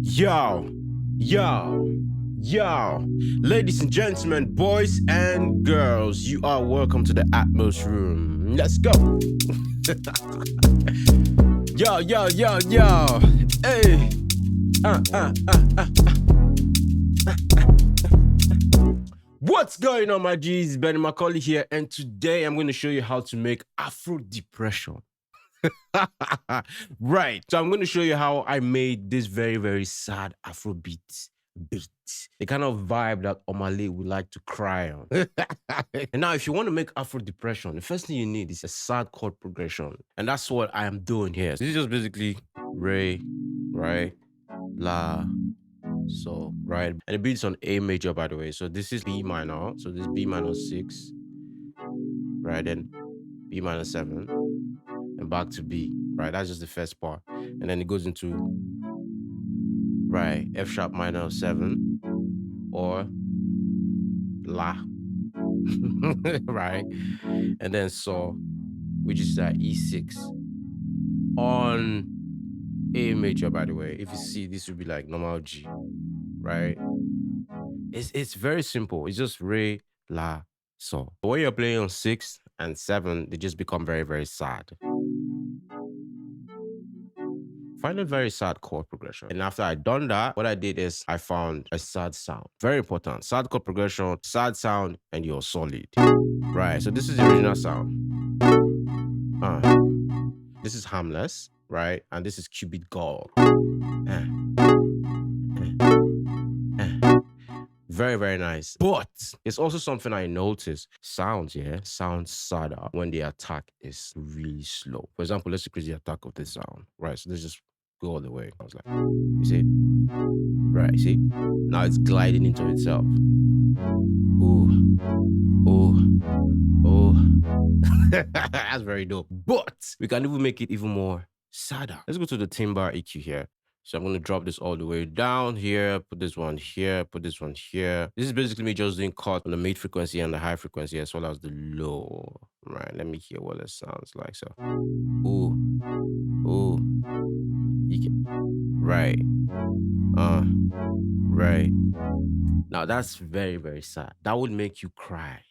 Yo, yo, yo, ladies and gentlemen, boys and girls, you are welcome to the Atmos room. Let's go. Yo, yo, yo, yo. Hey. What's going on, my G's? Benny Macaulay here, and today I'm going to show you how to make Afro Depression. Right, so I'm going to show you how I made this very, very sad AfroBeat beat. The kind of vibe that Omah would like to cry on. And now, if you want to make Afro Depression, the first thing you need is a sad chord progression. And that's what I am doing here. So this is just basically Re, right, La, So, right? And the beat's on A major, by the way. So this is B minor. So this is B minor 6, right? Then B minor 7, and back to B, right? That's just the first part. And then it goes into, right, F sharp minor 7, or La, right? And then So, which is E6 on A major, by the way. If you see, this would be like normal G, right? It's very simple. It's just Re, La, So. But when you're playing on 6 and 7, they just become very, very sad. Find a very sad chord progression. And after I done that, what I did is I found a sad sound. Very important. Sad chord progression, sad sound, and you're solid. Right, so this is the original sound. This is harmless, right? And this is Cupid Gold. Very, very nice. But it's also something I noticed. Sounds sadder when the attack is really slow. For example, let's increase the attack of this sound. Right, so let's just go all the way. I was like, you see? Right, see? Now it's gliding into itself. Ooh. Ooh. Ooh. That's very dope. But we can even make it even more sadder. Let's go to the timbre EQ here. So I'm going to drop this all the way down here, put this one here, put this one here. This is basically me just doing chords on the mid frequency and the high frequency as well as the low. Right, let me hear what it sounds like. So, ooh, ooh, you can, right, right. Now that's very, very sad. That would make you cry.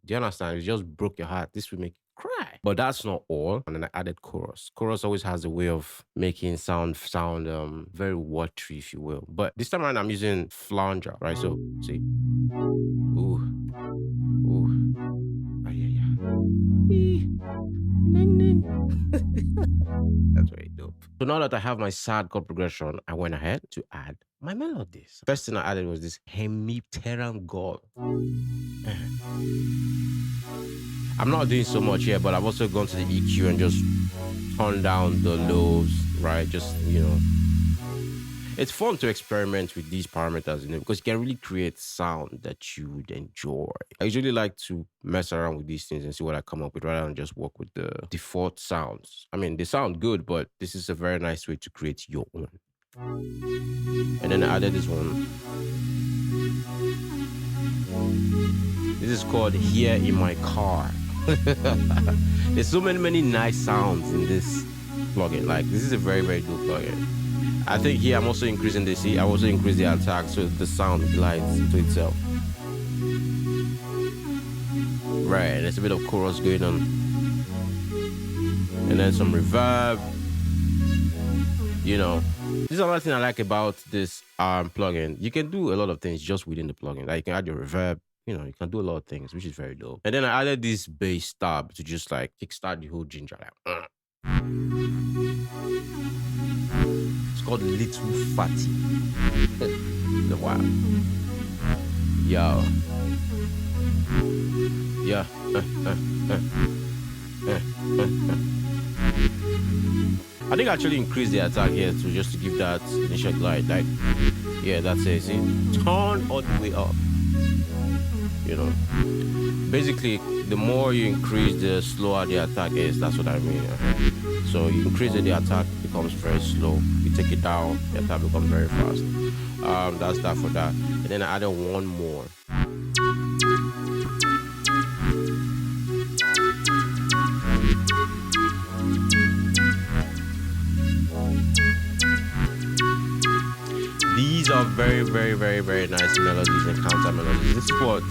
Do you understand? If you just broke your heart, this would make you cry. But that's not all. And then I added chorus. Chorus always has a way of making sound very watery, if you will. But this time around, I'm using flanger, right? So, see? Ooh. Ooh. Ah, yeah. That's very dope. So now that I have my sad chord progression, I went ahead to add my melodies. First thing I added was this hemipteran God. I'm not doing so much here, but I've also gone to the EQ and just turned down the lows, right? Just, you know, it's fun to experiment with these parameters, you know, because you can really create sound that you would enjoy. I usually like to mess around with these things and see what I come up with rather than just work with the default sounds. I mean, they sound good, but this is a very nice way to create your own. And then I added this one. This is called Here in My Car. There's so many nice sounds in this plugin. Like, this is a very, very good plugin. I think here I'm also increasing the C. I also increase the attack so the sound glides to itself. Right, there's a bit of chorus going on. And then some reverb. You know, this is another thing I like about this plugin. You can do a lot of things just within the plugin. Like, you can add your reverb. You know, you can do a lot of things, which is very dope. And then I added this bass tab to just like kickstart the whole ginger. Like, it's called Little Fatty. Wow. Yo. Yeah. I think I actually increased the attack here to just to give that initial glide. Like, yeah, that's it. See, turn all the way up. You know, basically, the more you increase, the slower the attack is. That's what I mean. So you increase it, the attack becomes very slow. You take it down, the attack becomes very fast. That's that for that. And then I added one more. These are very, very, very, very nice melodies and counter melodies. This is what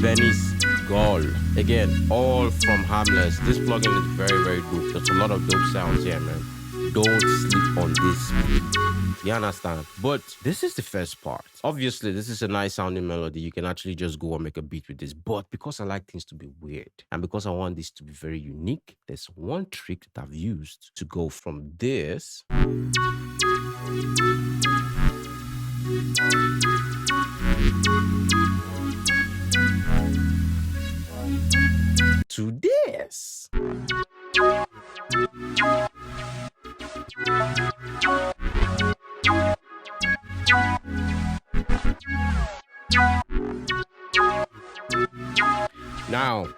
Venice Gall. Again, all from Harmless. This plugin is very, very dope. There's a lot of dope sounds here, man. Don't sleep on this. You understand? But this is the first part. Obviously, this is a nice sounding melody. You can actually just go and make a beat with this. But because I like things to be weird and because I want this to be very unique, there's one trick that I've used to go from this to this. Now,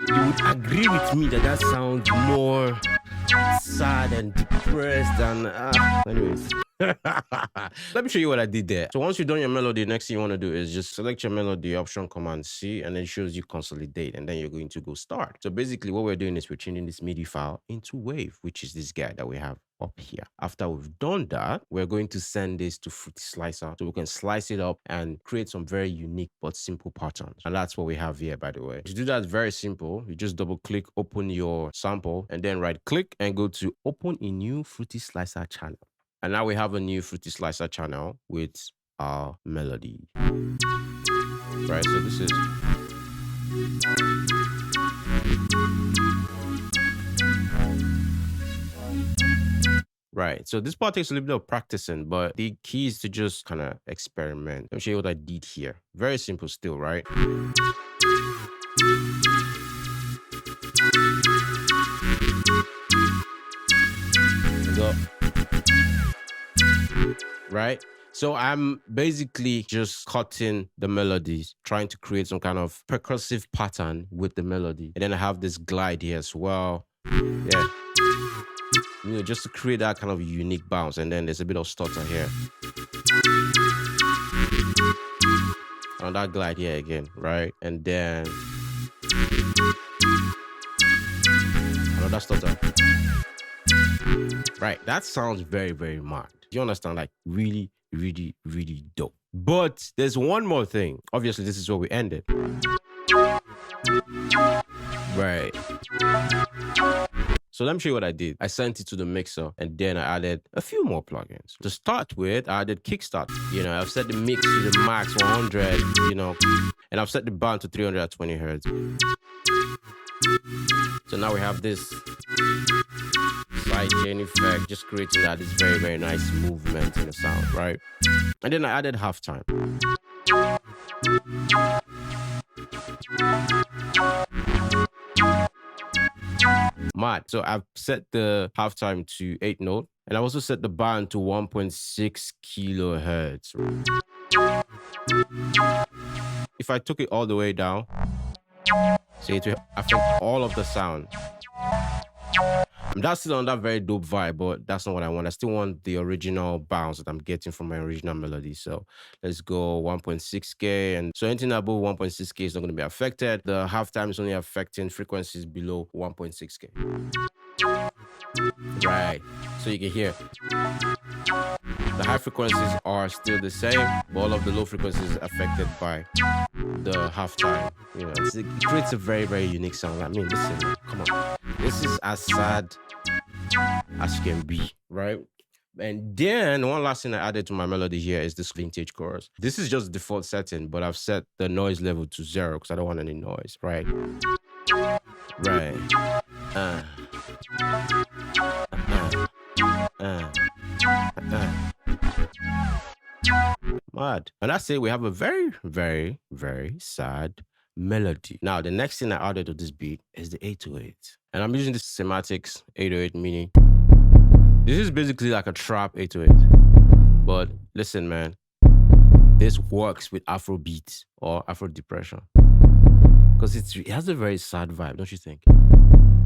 you would agree with me that that sounds more sad and depressed and anyways. Let me show you what I did there. So once you've done your melody, next thing you want to do is just select your melody, option Command C, and then it shows you consolidate, and then you're going to go start. So basically what we're doing is we're changing this MIDI file into wave, which is this guy that we have up here. After we've done that, we're going to send this to Fruity Slicer so we can slice it up and create some very unique but simple patterns. And that's what we have here, by the way. To do that, it's very simple. You just double click, open your sample, and then right click and go to open a new Fruity Slicer channel. And now we have a new Fruity Slicer channel with our melody. Right, so this is... Right, so this part takes a little bit of practicing, but the key is to just kind of experiment. Let me show you what I did here. Very simple still, right? Go. Right? So I'm basically just cutting the melodies, trying to create some kind of percussive pattern with the melody. And then I have this glide here as well. Yeah. You know, just to create that kind of unique bounce. And then there's a bit of stutter here. On that glide here again, right? And then another stutter. Right, that sounds very, very mad. You understand? Like really, really, really dope. But there's one more thing. Obviously, this is where we ended. Right. So let me show you what I did. I sent it to the mixer and then I added a few more plugins. To start with, I added kickstart. You know, I've set the mix to the max 100, you know, and I've set the band to 320 hertz. So now we have this side chain effect, just creating that this very, very nice movement in the sound, right? And then I added halftime. Mad. So I've set the halftime to 8 note, and I also set the band to 1.6 kilohertz. If I took it all the way down, so it will affect all of the sound. That's still on that very dope vibe, but that's not what I want. I still want the original bounce that I'm getting from my original melody. So let's go 1.6K. And so anything above 1.6K is not going to be affected. The halftime is only affecting frequencies below 1.6K. Right. So you can hear the high frequencies are still the same, but all of the low frequencies are affected by the halftime. You know, it creates a very, very unique sound. I mean, listen, come on. This is as sad as you can be, right? And then one last thing I added to my melody here is this vintage chorus. This is just default setting, but I've set the noise level to 0 because I don't want any noise, right? Right. Mad. And that's it. We have a very, very, very sad melody. Now, the next thing I added to this beat is the 808. And I'm using this Sematics 808 mini. This is basically like a trap 808. But listen, man, this works with AfroBeat or Afro Depression. Because it has a very sad vibe, don't you think?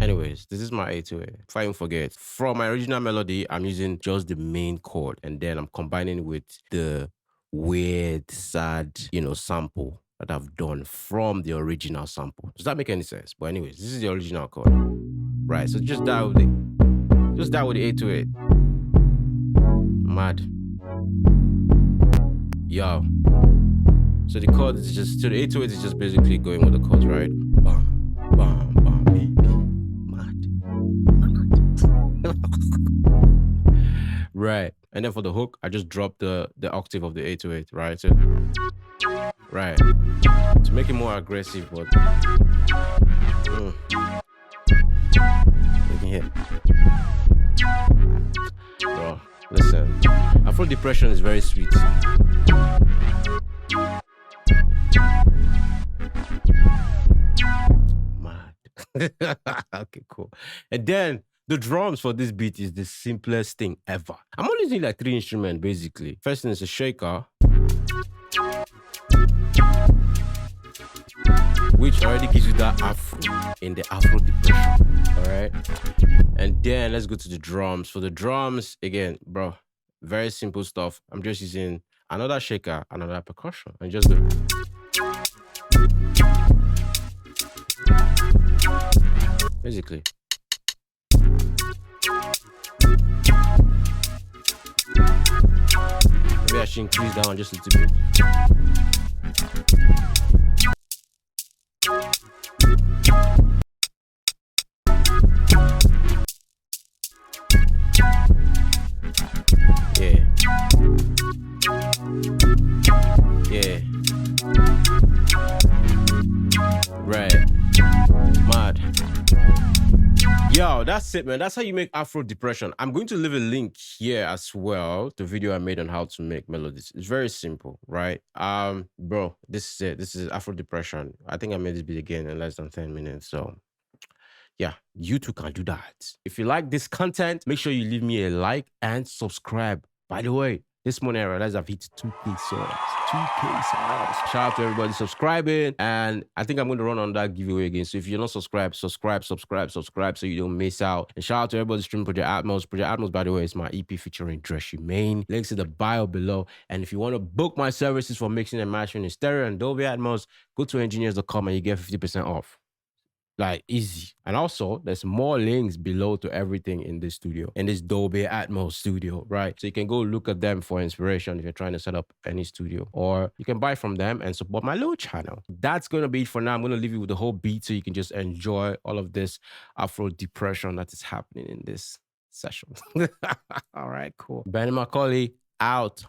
Anyways, this is my 808. If I even forget, from my original melody, I'm using just the main chord. And then I'm combining with the weird, sad, you know, sample that I've done from the original sample. Does that make any sense? But anyways, this is the original chord. Right, so just that with it. Just that with the 808. Mad. Yo. So the chord is just, so the 808 is just basically going with the chords, right? Bam, bam, bam, baby. Mad. Right. And then for the hook, I just dropped the octave of the 808, right? So, right. To make it more aggressive, but you can hear. Bro, listen. Afro Depression is very sweet. Mad. Okay, cool. And then the drums for this beat is the simplest thing ever. I'm only using like 3 instruments basically. First thing is a shaker, which already gives you that afro in the Afro Depression. All right. And then let's go to the drums. For the drums, again, bro, very simple stuff. I'm just using another shaker, another percussion, and just go. Basically. Maybe I should increase that one just a little bit. Yeah. Yeah. Right. Mad. Yo, that's it, man. That's how you make Afro Depression. I'm going to leave a link here as well, the video I made on how to make melodies. It's very simple, right? Bro, this is it. This is Afro Depression. I think I made this beat again in less than 10 minutes. So yeah, you too can do that. If you like this content, make sure you leave me a like and subscribe. By the way, this morning I realized I've hit 2K subs. 2K subs. Shout out to everybody subscribing. And I think I'm going to run on that giveaway again. So if you're not subscribed, subscribe so you don't miss out. And shout out to everybody streaming Project-Atmos. Project-Atmos, by the way, is my EP featuring Dreshy Main. Links in the bio below. And if you want to book my services for mixing and mastering in stereo and Dolby Atmos, go to engineers.com and you get 50% off. Like, easy. And also, there's more links below to everything in this studio, in this Dolby Atmos studio, right? So you can go look at them for inspiration if you're trying to set up any studio, or you can buy from them and support my little channel. That's going to be it for now. I'm going to leave you with the whole beat so you can just enjoy all of this Afro Depression that is happening in this session. All right, cool. Benny Macaulay out.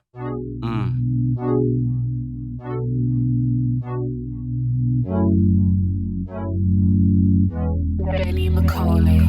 Benny Macaulay.